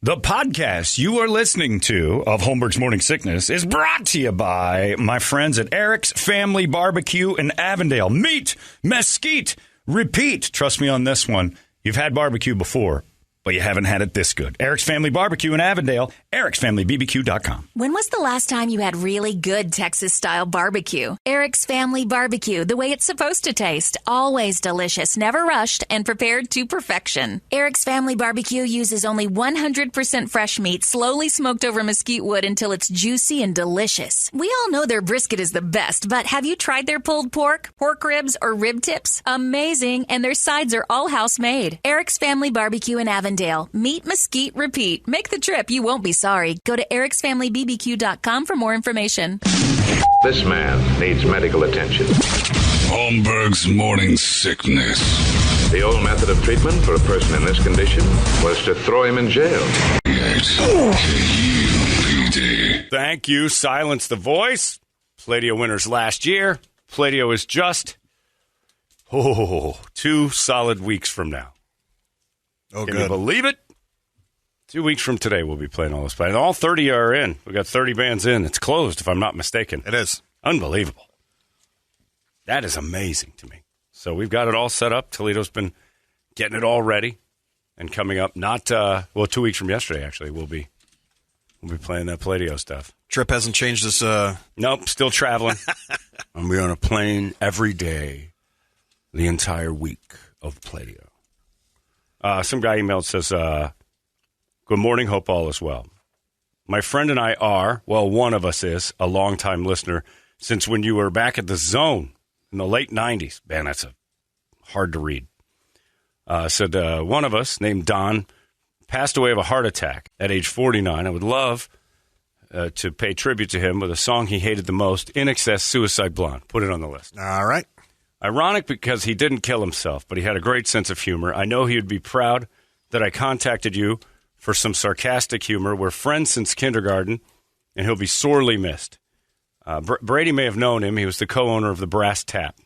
The podcast you are listening to of Holmberg's Morning Sickness is brought to you by my friends at Eric's Family Barbecue in Avondale. Meet, mesquite, repeat. Trust me on this one. You've had barbecue before, but you haven't had it this good. Eric's Family Barbecue in Avondale, ericsfamilybbq.com. When was the last time you had really good Texas-style barbecue? Eric's Family Barbecue, the way it's supposed to taste. Always delicious, never rushed, and prepared to perfection. Eric's Family Barbecue uses only 100% fresh meat, slowly smoked over mesquite wood until it's juicy and delicious. We all know their brisket is the best, but have you tried their pulled pork, pork ribs, or rib tips? Amazing, and their sides are all house-made. Eric's Family Barbecue in Avondale. Meet, mesquite, repeat. Make the trip. You won't be sorry. Go to ericsfamilybbq.com for more information. This man needs medical attention. Holmberg's Morning Sickness. The old method of treatment for a person in this condition was to throw him in jail. K-U-P-D. Thank you. Silence the voice. Pladio winners last year. Pladio is just 2 solid weeks from now. Oh, Can good. you believe it? 2 weeks from today, we'll be playing all this. And all 30 are in. We got 30 bands in. It's closed, if I'm not mistaken. It is. Unbelievable. That is amazing to me. So we've got it all set up. Toledo's been getting it all ready. And coming up, 2 weeks from yesterday, actually, we'll be playing that Pladio stuff. Trip hasn't changed this. Nope, still traveling. I'm be on a plane every day, the entire week of Pladio. Some guy emailed, says, good morning, hope all is well. My friend and I are, well, one of us is, a longtime listener since when you were back at the Zone in the late 90s. Man, that's hard to read. Said one of us, named Don, passed away of a heart attack at age 49. I would love to pay tribute to him with a song he hated the most, In Excess, Suicide Blonde. Put it on the list. All right. Ironic because he didn't kill himself, but he had a great sense of humor. I know he would be proud that I contacted you for some sarcastic humor. We're friends since kindergarten, and he'll be sorely missed. Brady may have known him. He was the co-owner of the Brass Tap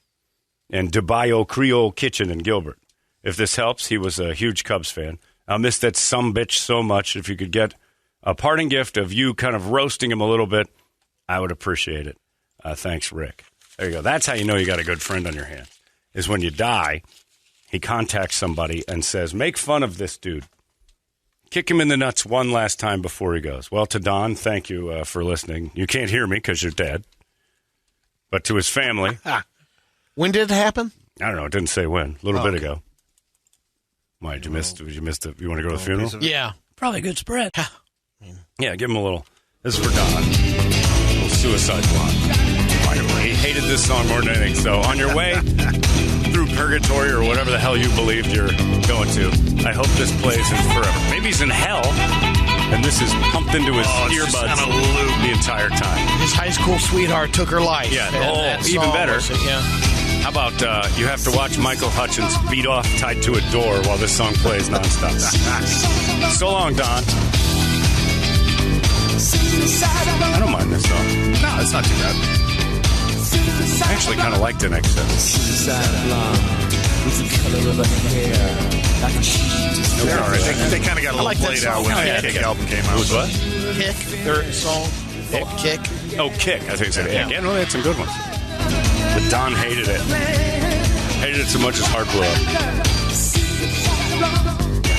and DeBayo Creole Kitchen in Gilbert. If this helps, he was a huge Cubs fan. I'll miss that sumbitch so much. If you could get a parting gift of you kind of roasting him a little bit, I would appreciate it. Thanks, Rick. There you go. That's how you know you got a good friend on your hands, is when you die, he contacts somebody and says, make fun of this dude. Kick him in the nuts one last time before he goes. Well, to Don, thank you for listening. You can't hear me because you're dead. But to his family. When did it happen? I don't know. It didn't say when. A little bit ago. Why, did you miss it? You want to go to the funeral? Yeah. Probably a good spread. Yeah, give him a little. This is for Don. A little Suicide Blonde. He hated this song more than anything. So on your way through purgatory or whatever the hell you believed you're going to, I hope this plays in forever. Maybe he's in hell, and this is pumped into his earbuds the entire time. His high school sweetheart took her life. Yeah, even better. How about you have to watch Michael Hutchins beat off Tied to a Door while this song plays nonstop. So long, Don. I don't mind this song. No, it's not too bad. I actually kind of liked In Excess. They're all right. They kind of got a little played out when the Kick album came out. What? Kick, their song called Kick. Oh, Kick. I think it said Ick. Yeah, no, they had some good ones. But Don hated it. Hated it so much his heart blew up.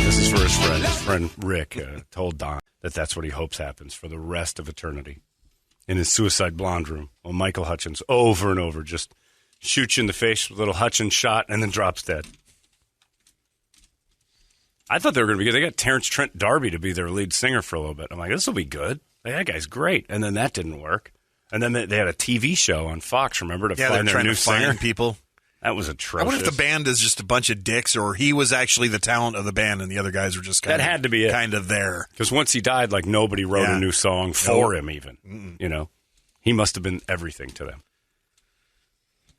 This is for his friend. His friend Rick told Don that that's what he hopes happens for the rest of eternity. In his Suicide Blonde room, while Michael Hutchins over and over just shoots you in the face with a little Hutchins shot and then drops dead. I thought they were going to be good. They got Terrence Trent D'Arby to be their lead singer for a little bit. I'm like, this will be good. Like, that guy's great. And then that didn't work. And then they had a TV show on Fox, remember, to find their new singer? People. That was atrocious. I wonder if the band is just a bunch of dicks, or he was actually the talent of the band, and the other guys were just kind that had to be it. Kind of there. Because once he died, like nobody wrote a new song for him. Even you know, he must have been everything to them.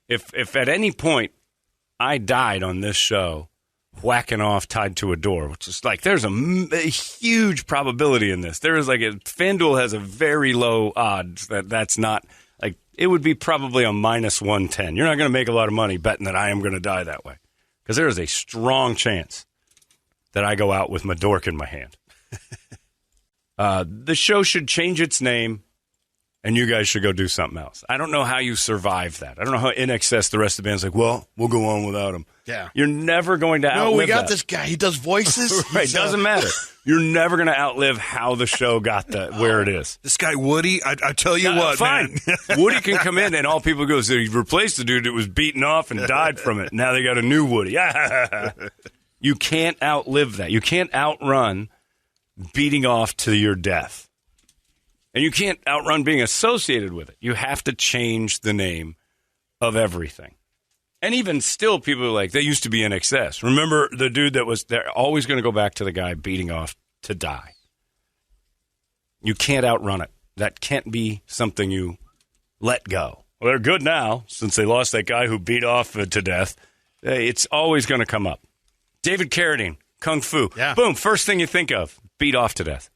If at any point I died on this show, whacking off Tied to a Door, which is like there's a huge probability in this. There is like FanDuel has a very low odds that's not. It would be probably a minus 110. You're not going to make a lot of money betting that I am going to die that way. Because there is a strong chance that I go out with my dork in my hand. The show should change its name, and you guys should go do something else. I don't know how you survive that. I don't know how in excess the rest of the band's like, well, we'll go on without him. Yeah. You're never going to outlive No, we got that. this guy. He does voices. Right, doesn't matter. You're never going to outlive how the show got where it is. This guy Woody, I tell you what, fine. man. Woody can come in, and all people go, so he replaced the dude that was beaten off and died from it. Now they got a new Woody. You can't outlive that. You can't outrun beating off to your death. And you can't outrun being associated with it. You have to change the name of everything. And even still, people are like, they used to be in excess. Remember the dude that was, they're always going to go back to the guy beating off to die. You can't outrun it. That can't be something you let go. Well, they're good now, since they lost that guy who beat off to death. It's always going to come up. David Carradine, Kung Fu. Yeah. Boom, first thing you think of, beat off to death.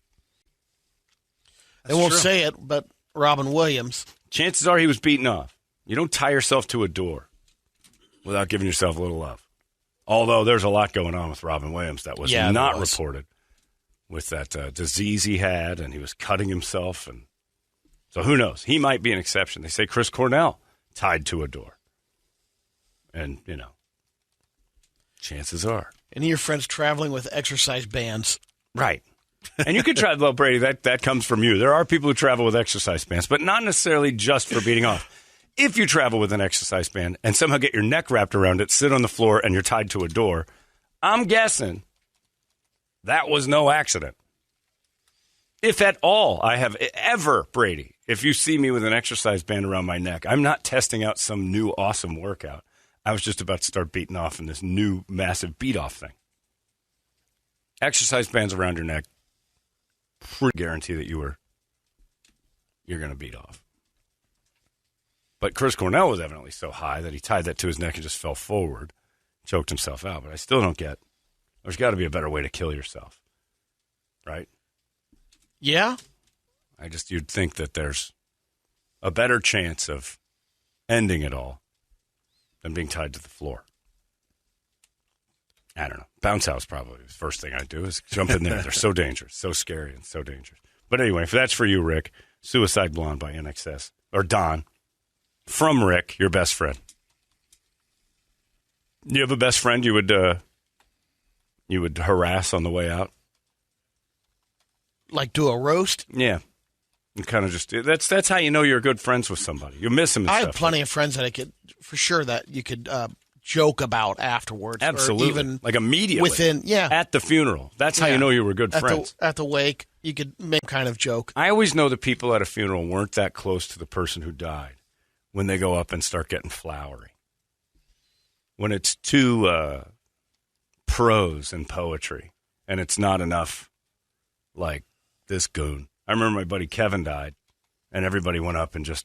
They won't say it, but Robin Williams. Chances are he was beaten off. You don't tie yourself to a door without giving yourself a little love. Although there's a lot going on with Robin Williams that was not reported with that disease he had, and he was cutting himself. And so who knows? He might be an exception. They say Chris Cornell tied to a door. And, chances are. Any of your friends traveling with exercise bands. Right. And you could travel, well, Brady, that comes from you. There are people who travel with exercise bands, but not necessarily just for beating off. If you travel with an exercise band and somehow get your neck wrapped around it, sit on the floor, and you're tied to a door, I'm guessing that was no accident. If at all I have ever, Brady, if you see me with an exercise band around my neck, I'm not testing out some new awesome workout. I was just about to start beating off in this new massive beat-off thing. Exercise bands around your neck, pretty guarantee that you're going to beat off. But Chris Cornell was evidently so high that he tied that to his neck and just fell forward, choked himself out. But I still don't get, there's got to be a better way to kill yourself, right? Yeah. You'd think that there's a better chance of ending it all than being tied to the floor. I don't know. Bounce house probably the first thing I do is jump in there. They're so dangerous, so scary, and so dangerous. But anyway, if that's for you, Rick, Suicide Blonde by NXS. Or Don. From Rick, your best friend. You have a best friend you would harass on the way out? Like do a roast? Yeah. And kind of just, that's how you know you're good friends with somebody. You miss them and I stuff. have plenty of friends that I could, for sure, that you could joke about afterwards. Absolutely. Or even like immediately. At the funeral. That's how you know you were good friends. At the wake, you could make kind of joke. I always know the people at a funeral weren't that close to the person who died when they go up and start getting flowery. When it's too prose and poetry, and it's not enough like this goon. I remember my buddy Kevin died, and everybody went up and just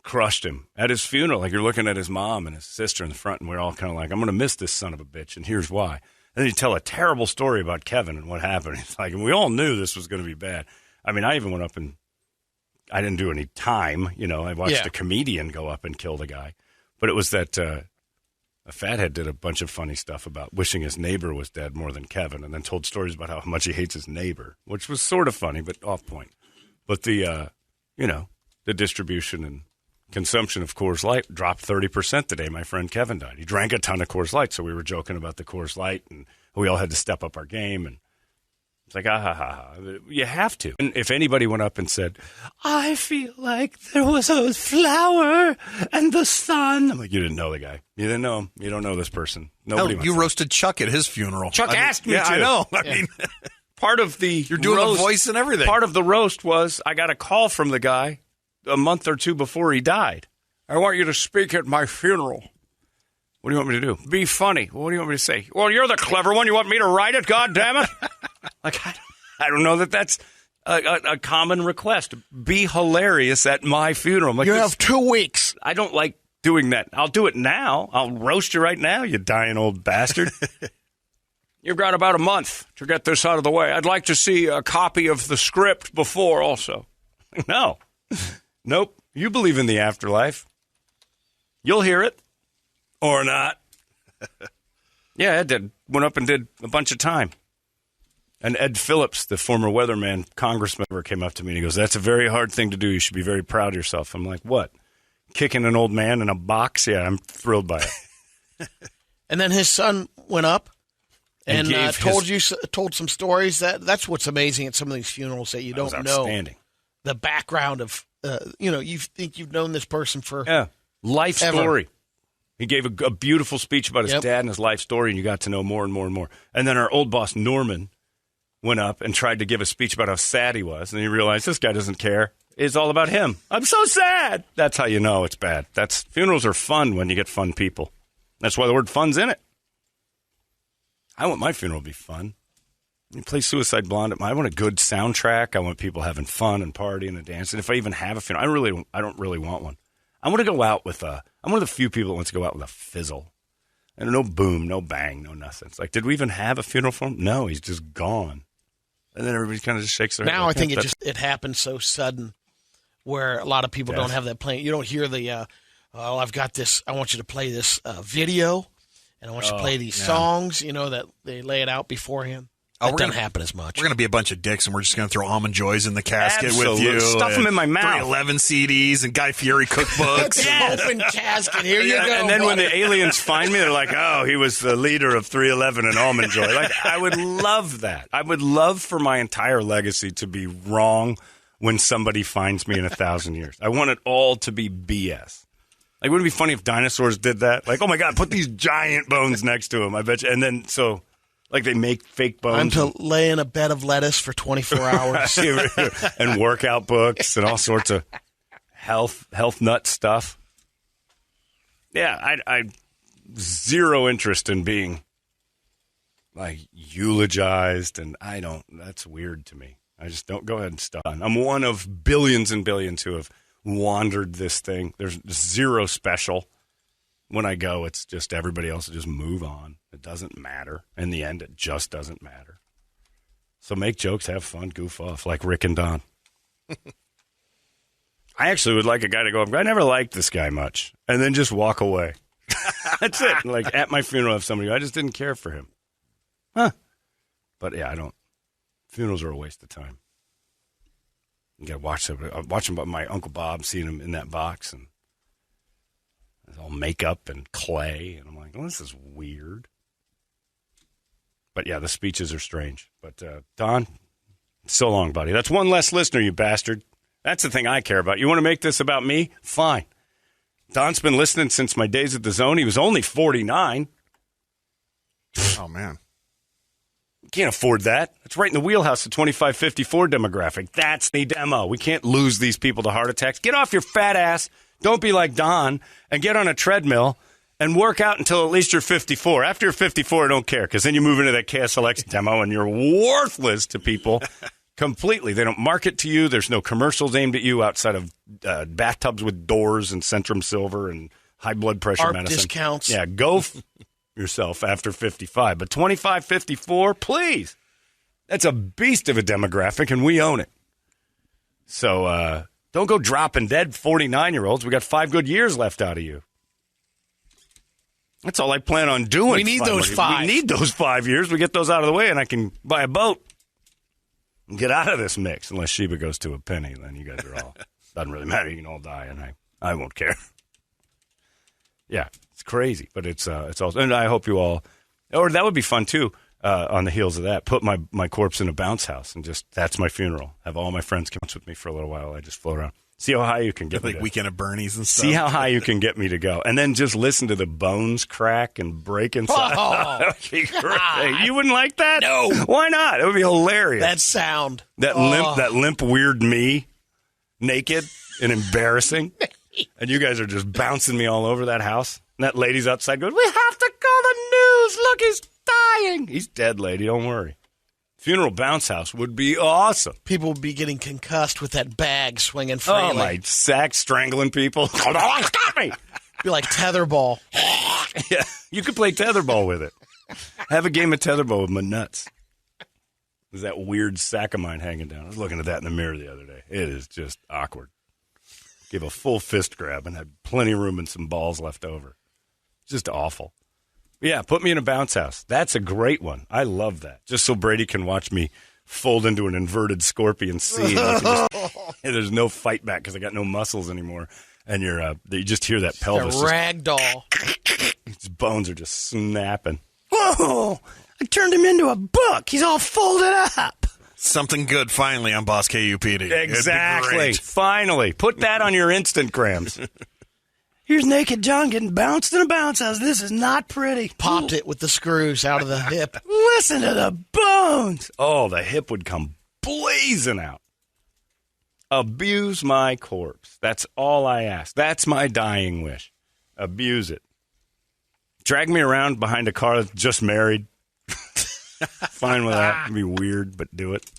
crushed him at his funeral. Like you're looking at his mom and his sister in the front, and we're all kind of like, I'm going to miss this son of a bitch, and here's why. And then you tell a terrible story about Kevin and what happened. It's like, and we all knew this was going to be bad. I mean, I even went up and I didn't do any time. I watched a comedian go up and kill the guy. But it was that a fathead did a bunch of funny stuff about wishing his neighbor was dead more than Kevin, and then told stories about how much he hates his neighbor, which was sort of funny, but off point. But the distribution and consumption of Coors Light dropped 30% the day my friend Kevin died. He drank a ton of Coors Light, so we were joking about the Coors Light, and we all had to step up our game, and it's like, you have to. And if anybody went up and said, I feel like there was a flower and the sun. I'm like, you didn't know the guy. You didn't know him. You don't know this person. Nobody. You roasted Chuck at his funeral. Chuck asked me to. I know. I mean, part of the you're doing roast, the voice and everything. Part of the roast was I got a call from the guy a month or two before he died. I want you to speak at my funeral. What do you want me to do? Be funny. What do you want me to say? Well, you're the clever one. You want me to write it? God damn it. Like, I don't know that that's a common request. Be hilarious at my funeral. Like, you have 2 weeks. I don't like doing that. I'll do it now. I'll roast you right now, you dying old bastard. You've got about a month to get this out of the way. I'd like to see a copy of the script before also. No. Nope. You believe in the afterlife. You'll hear it. Or not. Yeah, I did. Went up and did a bunch of time. And Ed Phillips, the former weatherman, congressman, came up to me and he goes, "That's a very hard thing to do. You should be very proud of yourself." I'm like, "What? Kicking an old man in a box?" Yeah, I'm thrilled by it. And then his son went up and gave told some stories. That's what's amazing at some of these funerals that you don't know the background of. You think you've known this person for life ever. Story. He gave a beautiful speech about his dad and his life story, and you got to know more and more and more. And then our old boss Norman went up and tried to give a speech about how sad he was, and he realized this guy doesn't care. It's all about him. I'm so sad. That's how you know it's bad. Funerals are fun when you get fun people. That's why the word fun's in it. I want my funeral to be fun. You play Suicide Blonde. I want a good soundtrack. I want people having fun and partying and dancing. If I even have a funeral, I don't really want one. I want to go out with I'm one of the few people that wants to go out with a fizzle. And no boom, no bang, no nothing. It's like, did we even have a funeral for him? No, he's just gone. And then everybody kind of just shakes their head. Now I think it happened so sudden where a lot of people don't have that plan. You don't hear the, I've got this, I want you to play this video, and I want you to play these songs, that they lay it out beforehand. That doesn't happen as much. We're going to be a bunch of dicks, and we're just going to throw Almond Joys in the casket with Absolutely. you. Stuff them in my mouth. 311 CDs and Guy Fieri cookbooks. Open casket. Here you go. And then when the aliens find me, they're like, "Oh, he was the leader of 311 and Almond Joy." Like, I would love that. I would love for my entire legacy to be wrong when somebody finds me in 1,000 years. I want it all to be BS. Like, wouldn't it be funny if dinosaurs did that? Like, oh my God, put these giant bones next to him. I bet you. And then like they make fake bones. I'm to lay in a bed of lettuce for 24 hours. And workout books and all sorts of health nut stuff. Yeah, I zero interest in being like eulogized, and that's weird to me. I just don't. Go ahead and stop. I'm one of billions and billions who have wandered this thing. There's zero special. When I go, it's just everybody else will just move on. It doesn't matter. In the end, it just doesn't matter. So make jokes, have fun, goof off, like Rick and Don. I actually would like a guy to go, "I never liked this guy much," and then just walk away. That's it. Like at my funeral, have somebody go, "I just didn't care for him." Huh. But yeah, I don't. Funerals are a waste of time. You got to watch them. I'm watching my Uncle Bob, seeing him in that box, and it's all makeup and clay, and I'm like, "Oh, this is weird." But yeah, the speeches are strange. But Don, so long, buddy. That's one less listener, you bastard. That's the thing I care about. You want to make this about me? Fine. Don's been listening since my days at the Zone. He was only 49. Oh, man. You can't afford that. It's right in the wheelhouse of 25-54 demographic. That's the demo. We can't lose these people to heart attacks. Get off your fat ass. Don't be like Don and get on a treadmill and work out until at least you're 54. After you're 54, I don't care, because then you move into that KSLX demo and you're worthless to people completely. They don't market to you. There's no commercials aimed at you outside of bathtubs with doors and Centrum Silver and high blood pressure ARP medicine. discounts. Yeah, go yourself after 55. But 25-54, please. That's a beast of a demographic, and we own it. So don't go dropping dead 49-year-olds. We got 5 good years left out of you. That's all I plan on doing. We need those 5. We need those 5 years. We get those out of the way, and I can buy a boat and get out of this mix. Unless Sheba goes to a penny, then you guys are all doesn't really matter. You can all die, and I won't care. Yeah, it's crazy, but it's also, and I hope you all, or that would be fun too. On the heels of that, put my corpse in a bounce house and just that's my funeral. Have all my friends come with me for a little while. I just float around. See how high you can get me like to. Weekend at Bernie's and stuff. See how high you can get me to go. And then just listen to the bones crack and break inside. Oh, that would be great. You wouldn't like that? No. Why not? It would be hilarious. That sound. That limp weird me, naked and embarrassing. And you guys are just bouncing me all over that house. And that lady's outside going, "We have to call the news. Look, he's dying." He's dead, lady. Don't worry. Funeral bounce house would be awesome. People would be getting concussed with that bag swinging Oh, freely. my sack strangling people. Stop me. Be like tetherball. Yeah, you could play tetherball with it. Have a game of tetherball with my nuts. There's that weird sack of mine hanging down. I was looking at that in the mirror the other day. It is just awkward. Gave a full fist grab and had plenty of room and some balls left over. Just awful. Yeah, put me in a bounce house. That's a great one. I love that. Just so Brady can watch me fold into an inverted scorpion C. There's no fight back because I got no muscles anymore. And you just hear that pelvis. A rag doll. His bones are just snapping. Whoa! I turned him into a book. He's all folded up. Something good finally on Boss KUPD. Exactly. Finally. Put that on your Instagrams. Here's naked John getting bounced in a bounce house. This is not pretty. Popped it with the screws out of the hip. Listen to the bones. Oh, the hip would come blazing out. Abuse my corpse. That's all I ask. That's my dying wish. Abuse it. Drag me around behind a car that's just married. Fine with that. It'd be weird, but do it.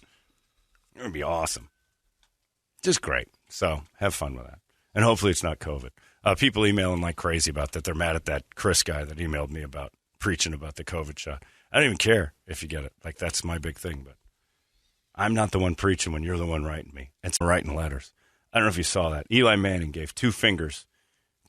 It would be awesome. Just great. So have fun with that. And hopefully it's not COVID. People emailing like crazy about that. They're mad at that Chris guy that emailed me about preaching about the COVID shot. I don't even care if you get it. Like, that's my big thing. But I'm not the one preaching when you're the one writing me. It's writing letters. I don't know if you saw that. Eli Manning gave 2 fingers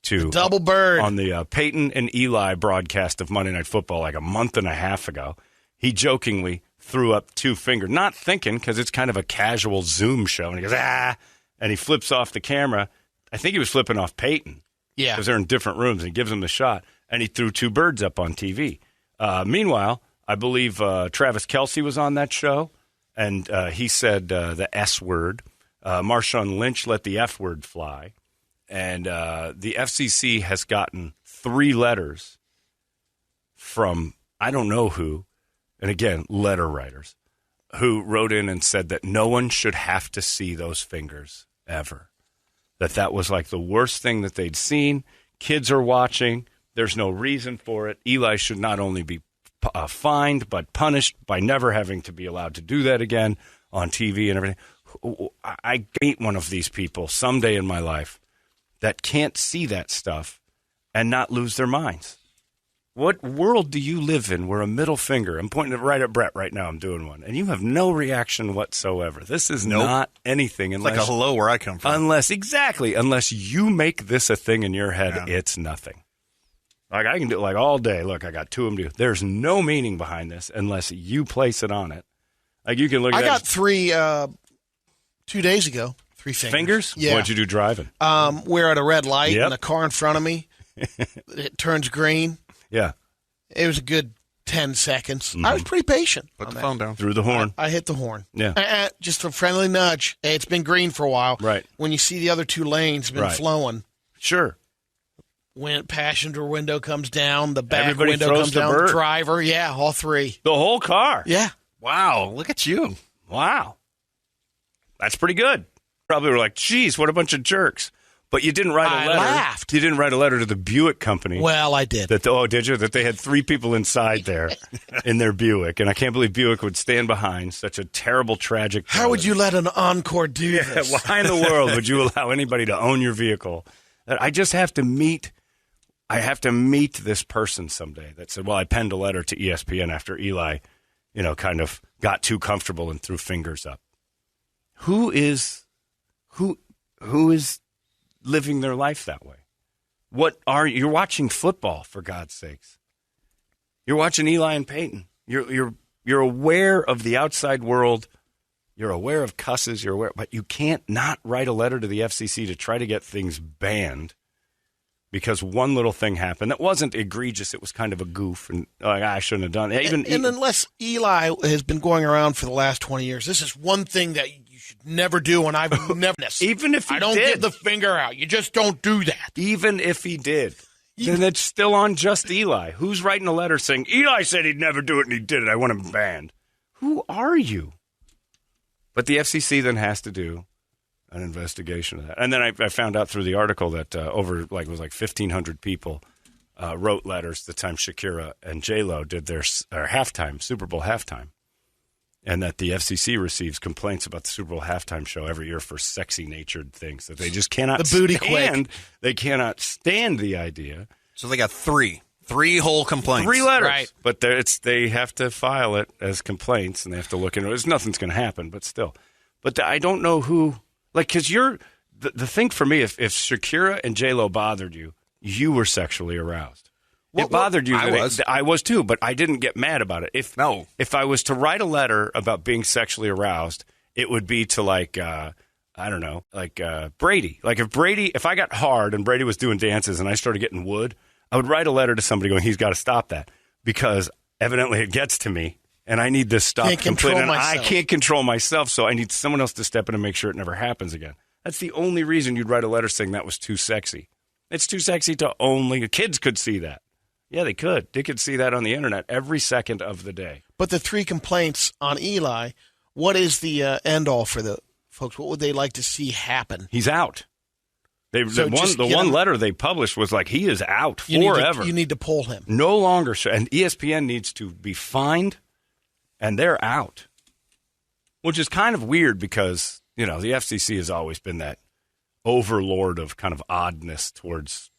to the double bird on the Peyton and Eli broadcast of Monday Night Football like a month and a half ago. He jokingly threw up 2 fingers, not thinking because it's kind of a casual Zoom show. And he goes, and he flips off the camera. I think he was flipping off Peyton. Yeah. Because they're in different rooms, and he gives him the shot, and he threw 2 birds up on TV. Meanwhile, I believe Travis Kelce was on that show, and he said the S word. Marshawn Lynch let the F word fly. And the FCC has gotten 3 letters from I don't know who, and again, letter writers, who wrote in and said that no one should have to see those fingers ever. That was like the worst thing that they'd seen. Kids are watching. There's no reason for it. Eli should not only be fined, but punished by never having to be allowed to do that again on TV and everything. I meet one of these people someday in my life that can't see that stuff and not lose their minds. What world do you live in where a middle finger, I'm pointing it right at Brett right now, I'm doing one, and you have no reaction whatsoever. This is not anything. It's like a hello where I come from. Unless you make this a thing in your head, It's nothing. Like, I can do it like all day. Look, I got 2 of them to do. There's no meaning behind this unless you place it on it. Like, you can look at I got 3 2 days ago. 3 fingers. Fingers? Yeah. What'd you do driving? We're at a red light, and the car in front of me, it turns green. Yeah. It was a good 10 seconds. I was pretty patient. Put the phone down. Through the horn. I hit the horn. Yeah. Just a friendly nudge. Hey, it's been green for a while. Right. When you see the other 2 lanes been flowing. Sure. When passenger window comes down, the back Everybody window throws comes the down, bird. the driver. Yeah, all 3. The whole car. Yeah. Wow, look at you. Wow. That's pretty good. Probably were like, geez, what a bunch of jerks. But you didn't write a letter. I laughed. You didn't write a letter to the Buick company. Well, I did. Did you? That they had 3 people inside there in their Buick. And I can't believe Buick would stand behind such a terrible, tragic tragedy. How would you let an Encore do this? Why in the world would you allow anybody to own your vehicle? I just have to meet this person someday that said, well, I penned a letter to ESPN after Eli, kind of got too comfortable and threw fingers up. Who is living their life that way? You're watching football, for God's sakes. You're watching Eli and Peyton. You're aware of the outside world. You're aware of cusses. You're aware, but you can't not write a letter to the FCC to try to get things banned because one little thing happened that wasn't egregious. It was kind of a goof, and I shouldn't have done it. And unless Eli has been going around for the last 20 years, this is one thing that you should never do, and I've never. Even if he I don't did. get the finger out. You just don't do that. Even if he did, then it's still on just Eli. Who's writing a letter saying, Eli said he'd never do it, and he did it. I want him banned. Who are you? But the FCC then has to do an investigation of that. And then I found out through the article that it was 1,500 people wrote letters the time Shakira and J-Lo did their halftime, Super Bowl halftime, and that the FCC receives complaints about the Super Bowl halftime show every year for sexy-natured things that they just cannot stand. They cannot stand the idea. So they got 3 whole complaints. 3 letters. Right. But they have to file it as complaints, and they have to look into it. Nothing's going to happen, but still. But I don't know who, because the thing for me, if Shakira and J-Lo bothered you, you were sexually aroused. It bothered you. I was too, but I didn't get mad about it. If I was to write a letter about being sexually aroused, it would be to Brady. Like if I got hard and Brady was doing dances and I started getting wood, I would write a letter to somebody going, he's got to stop that because evidently it gets to me and I need this stopped completely. And I can't control myself, so I need someone else to step in and make sure it never happens again. That's the only reason you'd write a letter saying that was too sexy. It's too sexy to only kids could see that. Yeah, they could. They could see that on the internet every second of the day. But the 3 complaints on Eli, what is the end all for the folks? What would they like to see happen? He's out. The one letter they published was like, he is out forever. You need to pull him. No longer. And ESPN needs to be fined, and they're out. Which is kind of weird because, the FCC has always been that overlord of kind of oddness towards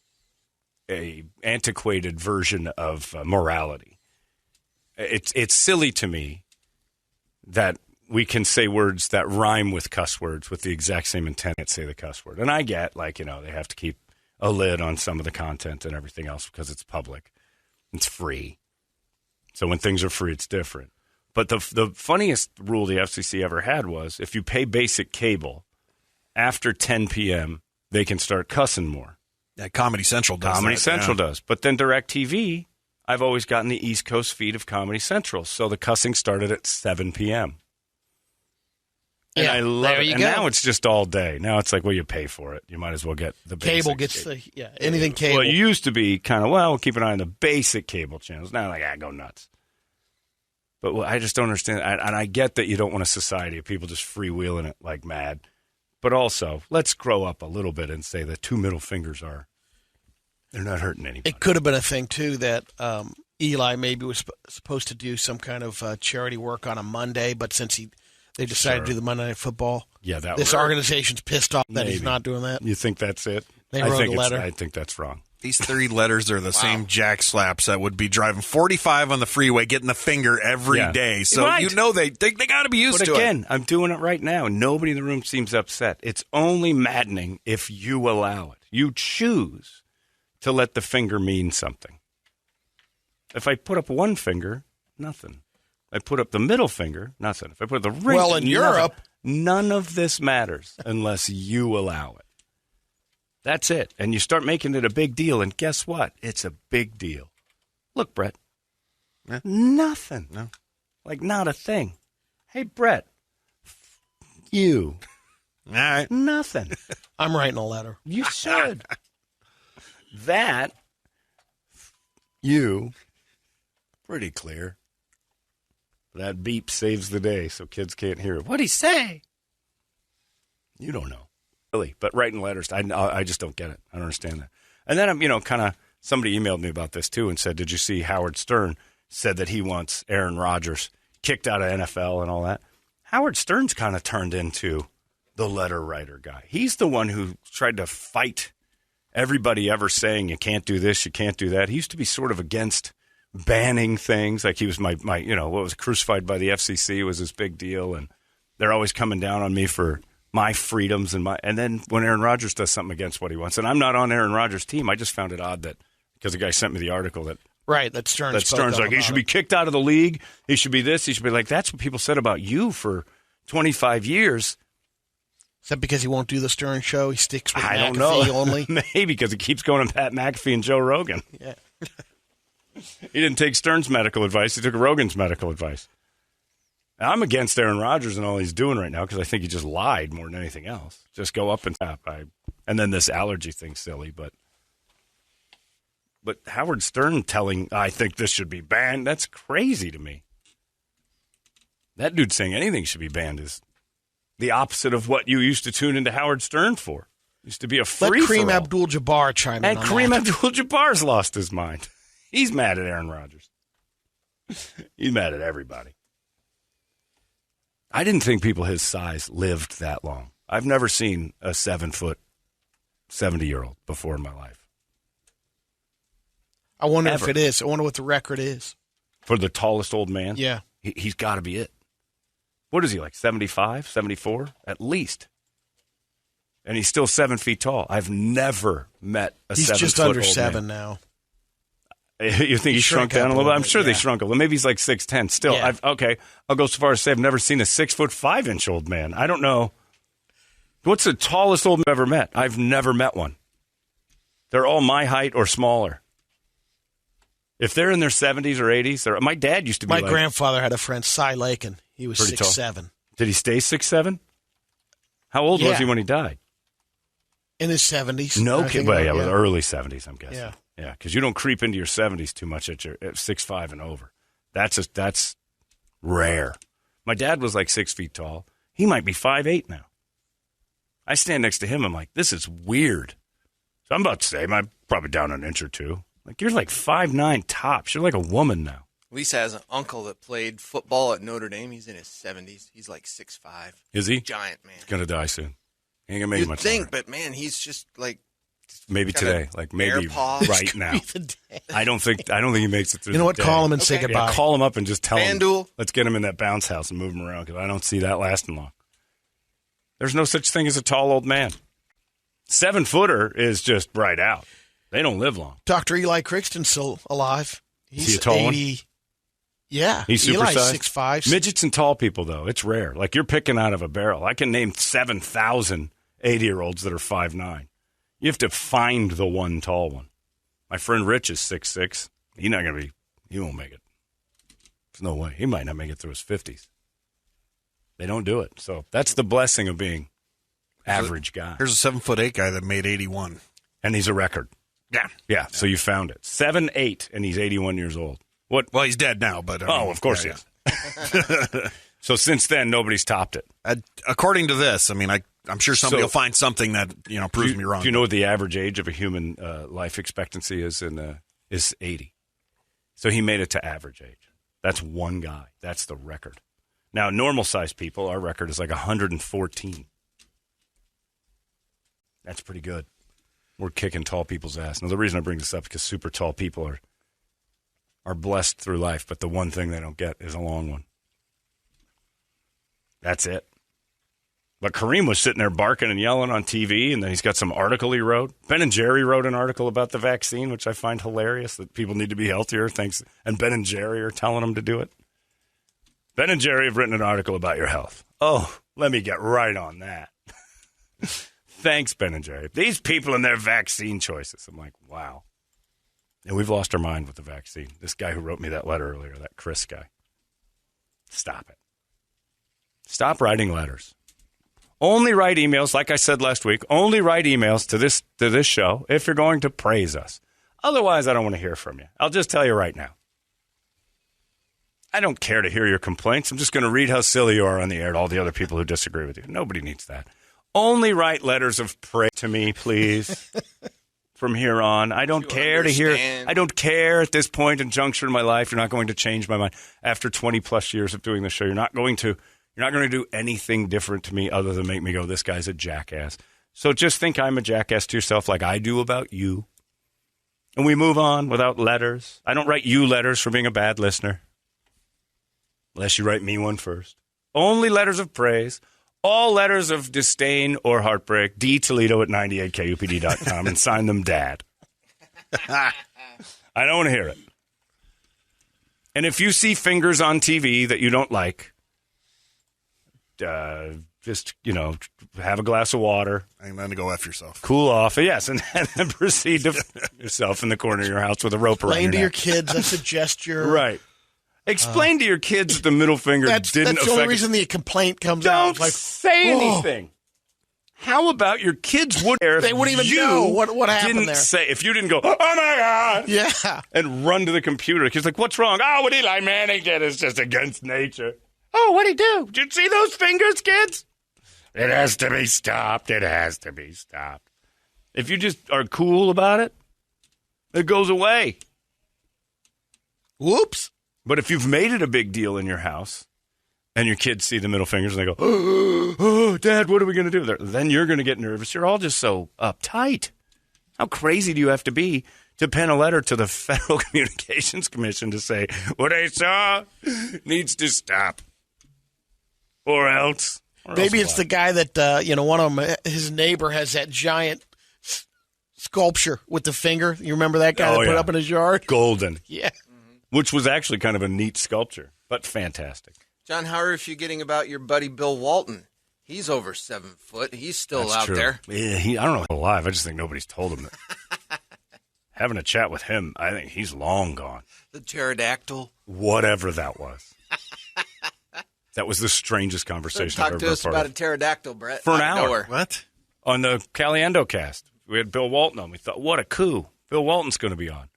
a antiquated version of morality. It's silly to me that we can say words that rhyme with cuss words with the exact same intent to say the cuss word. And I get, they have to keep a lid on some of the content and everything else because it's public. It's free. So when things are free, it's different. But the funniest rule the FCC ever had was if you pay basic cable, after 10 p.m., they can start cussing more. Yeah, Comedy Central does. But then DirecTV, I've always gotten the East Coast feed of Comedy Central. So the cussing started at 7 p.m. And I love it. And now it's just all day. Now it's like, well, you pay for it. You might as well get the basic cable. Anything cable. Well, it used to be kind of, we'll keep an eye on the basic cable channels. Now, go nuts. But I just don't understand. And I get that you don't want a society of people just freewheeling it like mad. But also, let's grow up a little bit and say the 2 middle fingers they're not hurting anybody. It could have been a thing, too, that Eli maybe was supposed to do some kind of charity work on a Monday, but since they decided to do the Monday Night Football, this organization's pissed off that he's not doing that. You think that's it? They wrote a letter. I think that's wrong. These 3 letters are the same jack slaps that would be driving 45 on the freeway, getting the finger every day. So they got to be used to it. But again, I'm doing it right now. Nobody in the room seems upset. It's only maddening if you allow it. You choose to let the finger mean something. If I put up one finger, nothing. I put up the middle finger, nothing. If I put the ring, in Europe, none of this matters unless you allow it. That's it. And you start making it a big deal, and guess what? It's a big deal. Look, Brett. Nothing. No. Not a thing. Hey, Brett. You. All right. Nothing. I'm writing a letter. You should. That. You. Pretty clear. That beep saves the day so kids can't hear it. What'd he say? You don't know. Really, but writing letters, I just don't get it. I don't understand that. And then somebody emailed me about this too and said, did you see Howard Stern said that he wants Aaron Rodgers kicked out of NFL and all that? Howard Stern's kind of turned into the letter writer guy. He's the one who tried to fight everybody ever saying you can't do this, you can't do that. He used to be sort of against banning things. Like he was my what was crucified by the FCC was this big deal, and they're always coming down on me for my freedoms and then when Aaron Rodgers does something against what he wants, and I'm not on Aaron Rodgers' team, I just found it odd that because the guy sent me the article that Stern's like he should be kicked out of the league, he should be this, he should be like that's what people said about you for 25 years. Is that because he won't do the Stern show? He sticks with McAfee don't know. Only? Maybe because he keeps going to Pat McAfee and Joe Rogan. Yeah. He didn't take Stern's medical advice, he took Rogan's medical advice. I'm against Aaron Rodgers and all he's doing right now because I think he just lied more than anything else. Just go up and tap. And then this allergy thing's silly, but Howard Stern telling I think this should be banned, that's crazy to me. That dude saying anything should be banned is the opposite of what you used to tune into Howard Stern for. It used to be a free-for-all. Let Kareem Abdul-Jabbar chime in on Kareem that. Abdul-Jabbar's lost his mind. He's mad at Aaron Rodgers. He's mad at everybody. I didn't think people his size lived that long. I've never seen a 7-foot, 70-year-old before in my life. I wonder if it is. I wonder what the record is. For the tallest old man? Yeah. He's got to be it. What is he, like 75, 74? At least. And he's still 7 feet tall. I've never met a 7-foot old man. He's just under 7 now. You think he shrunk down a little bit? I'm sure they shrunk a little. Maybe he's like 6'10". Still, I'll go so far as to say I've never seen a 6'5" old man. I don't know. What's the tallest old man I've ever met? I've never met one. They're all my height or smaller. If they're in their 70s or 80s, my dad used to be My grandfather had a friend, Cy Lakin. He was 6'7". Did he stay 6'7"? How old was he when he died? In his 70s. No kidding. Well, yeah, early 70s, I'm guessing. Yeah, because you don't creep into your 70s too much at 6'5" and over. That's rare. My dad was like 6 feet tall. He might be 5'8" now. I stand next to him. I'm like, this is weird. So I'm about to say, I'm probably down an inch or two. Like, you're like 5'9" tops. You're like a woman now. Lisa has an uncle that played football at Notre Dame. He's in his 70s. He's like 6'5". Is he? Giant man. He's going to die soon. He ain't going to make much think, longer. But man, he's just like maybe today, like maybe right now. I don't think he makes it through. You know what? Day. Call him and say goodbye. Yeah, call him up and just tell him. FanDuel. Let's get him in that bounce house and move him around because I don't see that lasting long. There's no such thing as a tall old man. 7-footer is just right out. They don't live long. Dr. Eli Crichton's still alive. Is he a tall 80. One? Yeah. He's Eli's supersized. 6'5". Midgets and tall people, though, it's rare. Like you're picking out of a barrel. I can name 7,000 80-year-olds that are 5'9". You have to find the one tall one. My friend Rich is 6'6". He won't make it. There's no way. He might not make it through his 50s. They don't do it. So that's the blessing of being average guy. Here's a 7'8" guy that made 81. And he's a record. Yeah. So you found it. 7'8", and he's 81 years old. What? Well, he's dead now, but of course he is. So since then, nobody's topped it. According to this, I'm sure somebody will find something that proves me wrong. Do you know what the average age of a human life expectancy is? Is 80. So he made it to average age. That's one guy. That's the record. Now, normal-sized people, our record is like 114. That's pretty good. We're kicking tall people's ass. Now, the reason I bring this up is because super tall people are blessed through life, but the one thing they don't get is a long one. That's it. But Kareem was sitting there barking and yelling on TV, and then he's got some article he wrote. Ben and Jerry wrote an article about the vaccine, which I find hilarious, that people need to be healthier, and Ben and Jerry are telling them to do it. Ben and Jerry have written an article about your health. Oh, let me get right on that. Thanks, Ben and Jerry. These people and their vaccine choices. I'm like, wow. And we've lost our mind with the vaccine. This guy who wrote me that letter earlier, that Chris guy. Stop it. Stop writing letters. Only write emails, like I said last week, only write emails to this show if you're going to praise us. Otherwise, I don't want to hear from you. I'll just tell you right now. I don't care to hear your complaints. I'm just going to read how silly you are on the air to all the other people who disagree with you. Nobody needs that. Only write letters of praise to me, please. From here on, I don't care to hear. I don't care at this point and juncture in my life. You're not going to change my mind. After 20 plus years of doing this show, you're not going to do anything different to me other than make me go, this guy's a jackass. So just think I'm a jackass to yourself like I do about you. And we move on without letters. I don't write you letters for being a bad listener. Unless you write me one first. Only letters of praise. All letters of disdain or heartbreak. DToledo at 98kupd.com and sign them Dad. I don't want to hear it. And if you see fingers on TV that you don't like, just, have a glass of water. And then go F yourself. Cool off. Yes, and then proceed to yourself in the corner of your house with a rope around your neck. Explain to your kids that's a gesture. Right. Explain to your kids that the middle finger didn't affect... That's the only reason the complaint comes out. Don't say anything. How about your kids would... They wouldn't even know what happened there. If you didn't go, oh, my God. Yeah. And run to the computer. Kids like, what's wrong? Oh, what Eli Manning did is just against nature. Oh, what'd he do? Did you see those fingers, kids? It has to be stopped. It has to be stopped. If you just are cool about it, it goes away. Whoops. But if you've made it a big deal in your house and your kids see the middle fingers and they go, oh, Dad, what are we going to do? Then you're going to get nervous. You're all just so uptight. How crazy do you have to be to pen a letter to the Federal Communications Commission to say, what I saw needs to stop? Or else. Maybe it's the guy that, one of them, his neighbor has that giant sculpture with the finger. You remember that guy that put it up in his yard? Golden. Yeah. Which was actually kind of a neat sculpture, but fantastic. John, how are you forgetting about your buddy Bill Walton? He's over 7 foot. He's still That's out true. there. Yeah, I don't know if he's alive. I just think nobody's told him that. Having a chat with him, I think he's long gone. The pterodactyl. Whatever that was. That was the strangest conversation I've ever heard. Talk to us about a pterodactyl, Brett. For an hour. What? On the Caliendo cast. We had Bill Walton on. We thought, what a coup. Bill Walton's going to be on.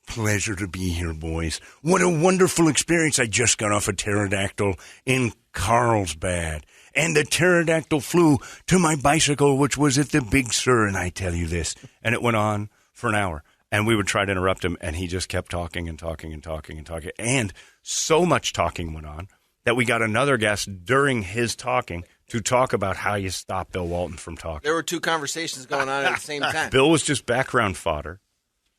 Pleasure to be here, boys. What a wonderful experience. I just got off a pterodactyl in Carlsbad. And the pterodactyl flew to my bicycle, which was at the Big Sur, and I tell you this. And it went on for an hour. And we would try to interrupt him, and he just kept talking and talking and talking and talking. And so much talking went on that we got another guest during his talking to talk about how you stop Bill Walton from talking. There were 2 conversations going on at the same time. Bill was just background fodder.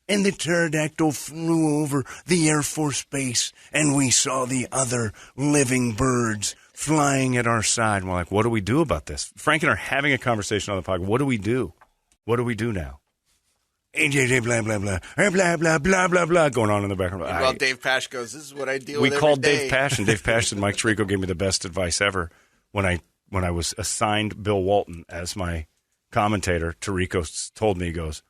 And the pterodactyl flew over the Air Force Base, and we saw the other living birds flying at our side. And we're like, what do we do about this? Frank and I are having a conversation on the podcast. What do we do? What do we do now? AJ, blah, blah, blah, blah, blah, blah, blah, blah, going on in the background. Well, Dave Pash goes, this is what I deal we with called every day. Dave Pash, and Dave Pash and Mike Tirico gave me the best advice ever when I was assigned Bill Walton as my commentator. Tirico told me, he goes,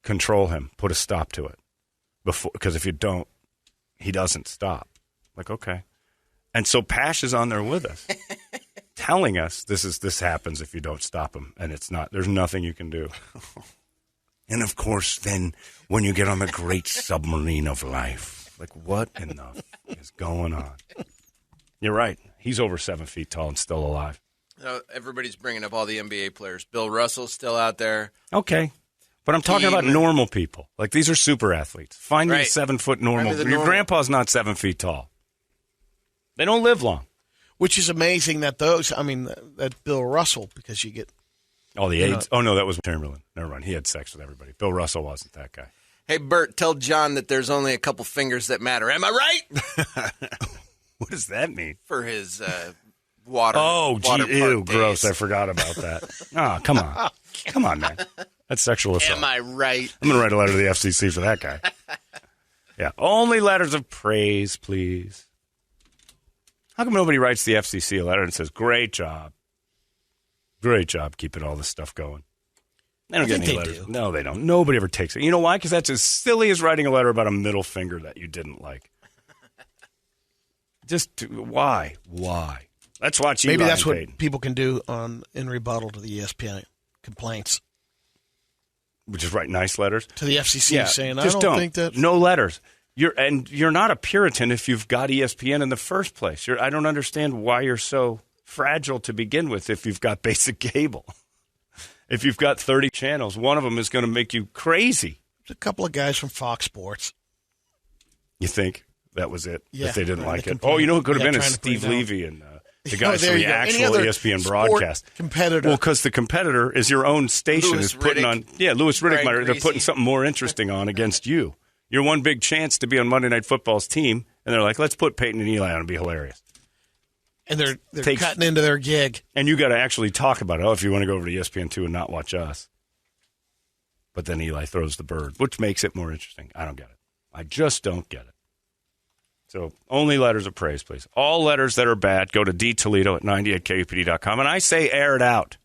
control him, put a stop to it, because if you don't, he doesn't stop. Like, okay. And so Pash is on there with us, telling us this happens if you don't stop him, and it's not. There's nothing you can do. And of course, then when you get on the great submarine of life, like, what in the is going on? You're right. He's over 7 feet tall and still alive. Everybody's bringing up all the NBA players. Bill Russell's still out there. Okay. But I'm talking about normal people. Like, these are super athletes. Find me a 7 foot normal. Your grandpa's not 7 feet tall. They don't live long. Which is amazing that that Bill Russell, because you get. Oh, the AIDS? Oh, no, that was Chamberlain. Never mind. He had sex with everybody. Bill Russell wasn't that guy. Hey, Bert, tell John that there's only a couple fingers that matter. Am I right? What does that mean? For his water. Oh, water gee, ew, days. gross. I forgot about that. Oh, come on. Come on, man. That's sexual assault. Am I right? I'm going to write a letter to the FCC for that guy. Yeah. Only letters of praise, please. How come nobody writes the FCC a letter and says, great job. Great job keeping all this stuff going? They don't get any letters. Do. No, they don't. Nobody ever takes it. You know why? Because that's as silly as writing a letter about a middle finger that you didn't like. Why? Why? Let's watch Maybe that's what people can do in rebuttal to the ESPN complaints. Just write nice letters? To the FCC saying, I don't think that... No letters. You're not a Puritan if you've got ESPN in the first place. I don't understand why you're so fragile to begin with if you've got basic cable. If you've got 30 channels, one of them is going to make you crazy. There's a couple of guys from Fox Sports. You think that was it? Yeah. If they didn't like it? Oh, you know who could have been is Steve Levy and the guys from the actual ESPN broadcast. Competitor. Well, because the competitor is your own station is putting on. Yeah, Louis Riddick. They're putting something more interesting on against you. You're one big chance to be on Monday Night Football's team, and they're like, let's put Peyton and Eli on and be hilarious. And they're cutting into their gig. And you got to actually talk about it. Oh, if you want to go over to ESPN2 and not watch us. But then Eli throws the bird, which makes it more interesting. I don't get it. I just don't get it. So only letters of praise, please. All letters that are bad, go to dtoledo@98kupd.com. And I say air it out.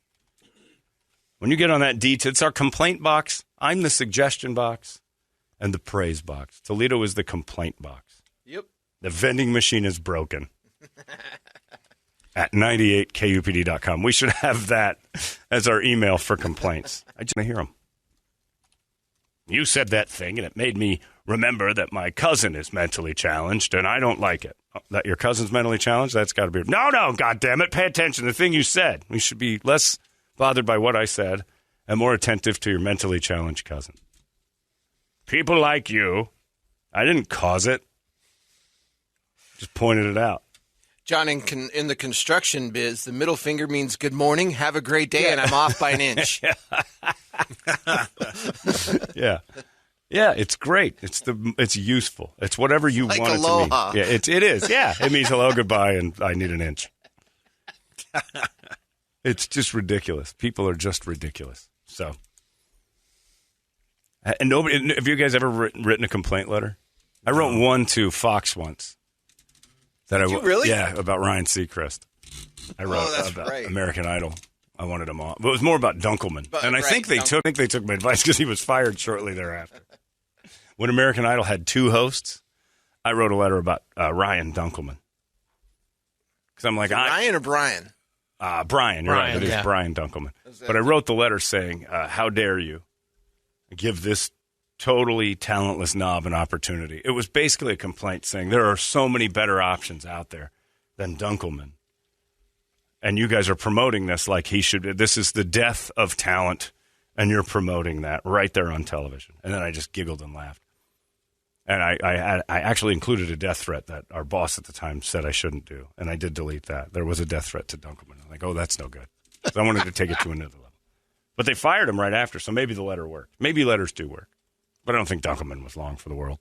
When you get on that it's our complaint box. I'm the suggestion box and the praise box. Toledo is the complaint box. Yep. The vending machine is broken. At 98kupd.com. We should have that as our email for complaints. I just want to hear them. You said that thing, and it made me remember that my cousin is mentally challenged, and I don't like it. Oh, that your cousin's mentally challenged? That's got to be... No, goddammit, pay attention to the thing you said. We should be less bothered by what I said and more attentive to your mentally challenged cousin. People like you. I didn't cause it. Just pointed it out. John, in the construction biz, the middle finger means good morning, have a great day, and I'm off by an inch. Yeah. Yeah, it's great. It's useful. It's whatever you want it aloha. to mean. Yeah, it is. Yeah, it means hello, goodbye, and I need an inch. It's just ridiculous. People are just ridiculous. So And nobody. Have you guys ever written a complaint letter? I wrote one to Fox once. Did you really? Yeah, about Ryan Seacrest. I wrote about American Idol. I wanted him on. But it was more about Dunkelman. And I think they took my advice because he was fired shortly thereafter. When American Idol had 2 hosts, I wrote a letter about Ryan Dunkelman. Because I'm like, Ryan or Brian? Brian, you're right. It is Brian Dunkelman. But I wrote the letter saying, how dare you give this totally talentless knob an opportunity. It was basically a complaint saying there are so many better options out there than Dunkelman. And you guys are promoting this like he should. This is the death of talent, and you're promoting that right there on television. And then I just giggled and laughed. And I actually included a death threat that our boss at the time said I shouldn't do. And I did delete that. There was a death threat to Dunkelman. I'm like, oh, that's no good. So I wanted to take it to another level. But they fired him right after, so maybe the letter worked. Maybe letters do work. But I don't think Dunkelman was long for the world.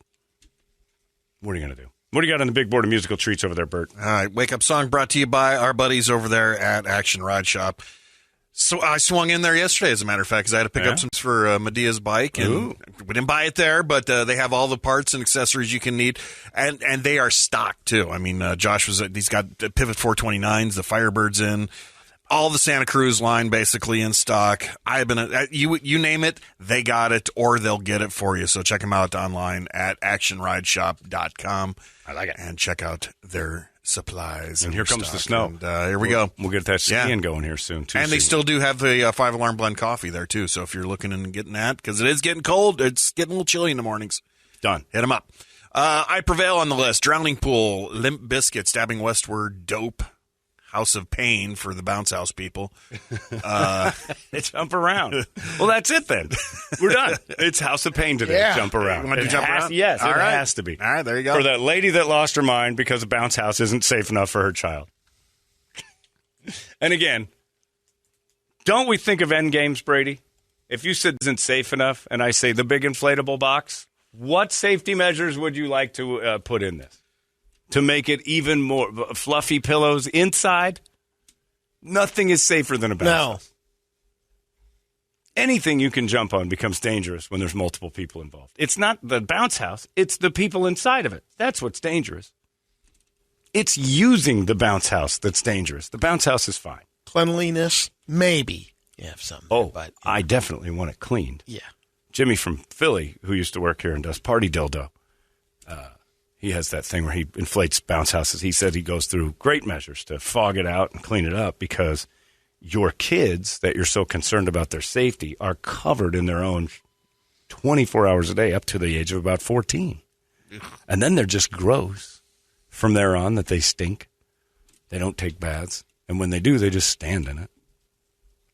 What are you going to do? What do you got on the big board of musical treats over there, Bert? All right, Wake Up Song brought to you by our buddies over there at Action Ride Shop. So I swung in there yesterday, as a matter of fact, because I had to pick up some for Medea's bike, and we didn't buy it there, but they have all the parts and accessories you can need, and they are stocked too. I mean, Josh he's got the Pivot 429s, the Firebirds in, all the Santa Cruz line basically in stock. I've been you name it, they got it, or they'll get it for you. So check them out online at actionrideshop.com. I like it, and check out their supplies. And here comes the snow. And, here we go. We'll get that skiing going here soon, too. And they still do have the 5-alarm blend coffee there, too. So if you're looking and getting that, because it is getting cold, it's getting a little chilly in the mornings. Done. Hit them up. I Prevail on the list. Drowning Pool, Limp Bizkit, Stabbing Westward, Dope, House of Pain for the Bounce House people. Jump around. Well, that's it then. We're done. It's House of Pain today. Yeah. Jump around. You want to jump around? Yes, all it right. has to be. All right, there you go. For that lady that lost her mind because a bounce house isn't safe enough for her child. And again, don't we think of end games, Brady? If you said isn't safe enough, and I say the big inflatable box, what safety measures would you like to put in this? To make it even more fluffy pillows inside? Nothing is safer than a bounce house. Anything you can jump on becomes dangerous when there's multiple people involved. It's not the bounce house. It's the people inside of it. That's what's dangerous. It's using the bounce house that's dangerous. The bounce house is fine. Cleanliness, maybe. You have something. But I definitely want it cleaned. Yeah. Jimmy from Philly, who used to work here and does Party Dildo, he has that thing where he inflates bounce houses. He said he goes through great measures to fog it out and clean it up because your kids that you're so concerned about their safety are covered in their own 24 hours a day up to the age of about 14. And then they're just gross from there on that they stink. They don't take baths. And when they do, they just stand in it.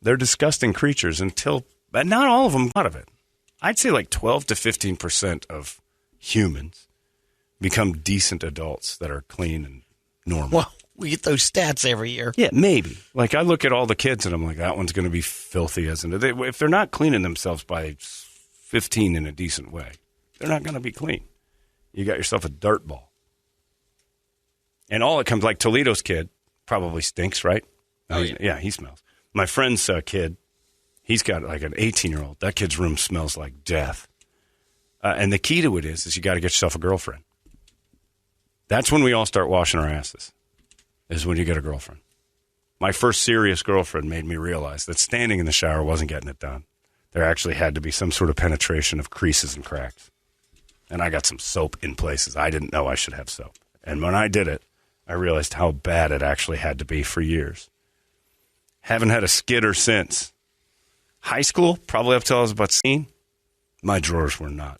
They're disgusting creatures but not all of them out of it. I'd say like 12 to 15% of humans become decent adults that are clean and normal. Well, we get those stats every year. Yeah, maybe. Like I look at all the kids and I'm like, that one's going to be filthy, isn't it? If they're not cleaning themselves by 15 in a decent way, they're not going to be clean. You got yourself a dirt ball. And all it comes like Toledo's kid probably stinks, right? Oh, yeah. He smells. My friend's kid, he's got like an 18-year-old. That kid's room smells like death. And the key to it is you got to get yourself a girlfriend. That's when we all start washing our asses, is when you get a girlfriend. My first serious girlfriend made me realize that standing in the shower wasn't getting it done. There actually had to be some sort of penetration of creases and cracks. And I got some soap in places. I didn't know I should have soap. And when I did it, I realized how bad it actually had to be for years. Haven't had a skidder since. High school, probably up till I was about 16, my drawers were not.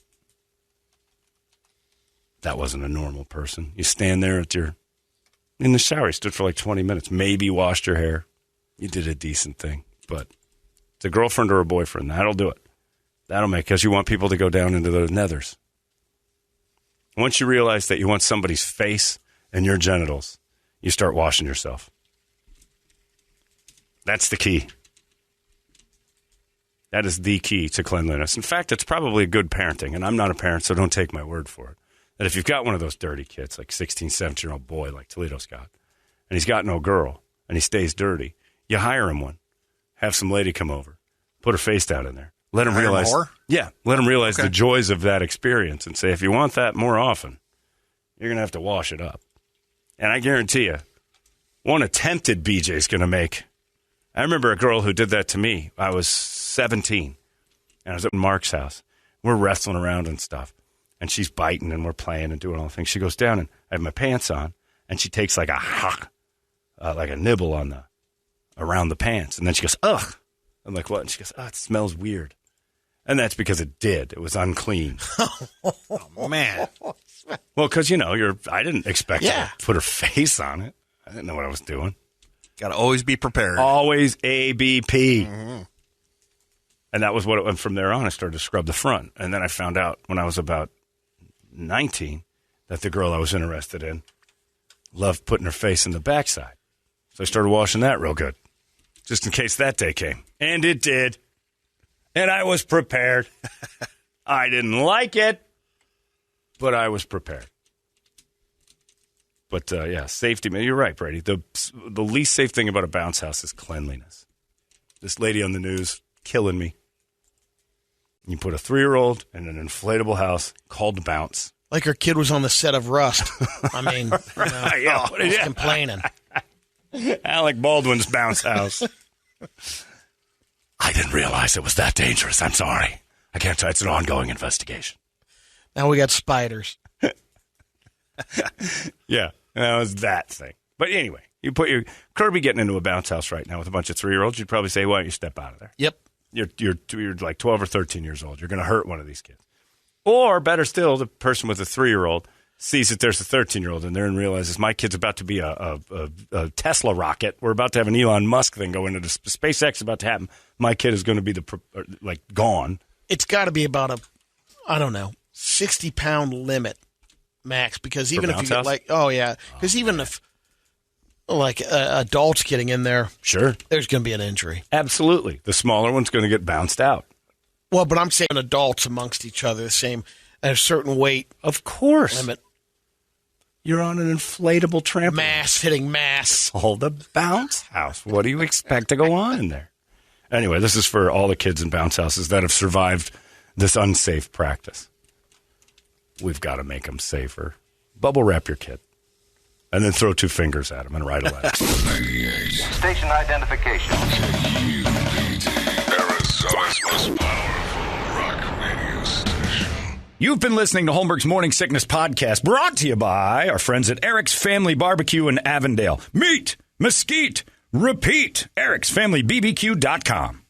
That wasn't a normal person. You stand there in the shower. You stood for like 20 minutes. Maybe washed your hair. You did a decent thing. But it's a girlfriend or a boyfriend. That'll do it. That'll make, because you want people to go down into the nethers. Once you realize that you want somebody's face and your genitals, you start washing yourself. That's the key. That is the key to cleanliness. In fact, it's probably good parenting, and I'm not a parent, so don't take my word for it. That if you've got one of those dirty kids, like 16, 17-year-old boy like Toledo's got, and he's got no girl, and he stays dirty, you hire him one. Have some lady come over. Put her face down in there. Let them realize. More? Yeah, let them realize the joys of that experience and say, if you want that more often, you're going to have to wash it up. And I guarantee you, one attempted BJ's going to make. I remember a girl who did that to me. I was 17, and I was at Mark's house. We're wrestling around and stuff, and she's biting, and we're playing and doing all the things. She goes down, and I have my pants on, and she takes like a nibble on around the pants, and then she goes, ugh. I'm like, what? And she goes, it smells weird. And that's because it did. It was unclean. Oh, man. Well, because, I didn't expect her to put her face on it. I didn't know what I was doing. Got to always be prepared. Always ABP. Mm-hmm. And that was what it went from there on. I started to scrub the front. And then I found out when I was about 19 that the girl I was interested in loved putting her face in the backside. So I started washing that real good, just in case that day came. And it did. And I was prepared. I didn't like it, but I was prepared. But, safety. You're right, Brady. The least safe thing about a bounce house is cleanliness. This lady on the news, killing me. You put a 3-year-old in an inflatable house called Bounce. Like her kid was on the set of Rust. I mean, he's complaining. Alec Baldwin's Bounce house. I didn't realize it was that dangerous. I'm sorry. I can't tell. It's an ongoing investigation. Now we got spiders. Yeah, that was that thing. But anyway, you put your Kirby getting into a bounce house right now with a bunch of 3-year-olds. You'd probably say, "Why don't you step out of there?" Yep. You're like 12 or 13 years old. You're going to hurt one of these kids. Or better still, the person with a 3-year-old sees that there's a 13-year-old in there and realizes my kid's about to be a Tesla rocket. We're about to have an Elon Musk thing go into SpaceX is about to happen. My kid is going to be gone. It's got to be about 60-pound limit max, because even if you get because even if adults getting in there, sure, there's going to be an injury. Absolutely. The smaller one's going to get bounced out. Well, but I'm saying adults amongst each other, the same, at a certain weight. Of course. Limit. You're on an inflatable trampoline. Mass hitting mass. All the bounce house. What do you expect to go on in there? Anyway, this is for all the kids in bounce houses that have survived this unsafe practice. We've got to make them safer. Bubble wrap your kid. And then throw 2 fingers at him and write a letter. Station identification. Arizona's most powerful rock radio station. You've been listening to Holmberg's Morning Sickness Podcast, brought to you by our friends at Eric's Family Barbecue in Avondale. Meet, mesquite, repeat. Eric'sFamilyBBQ.com.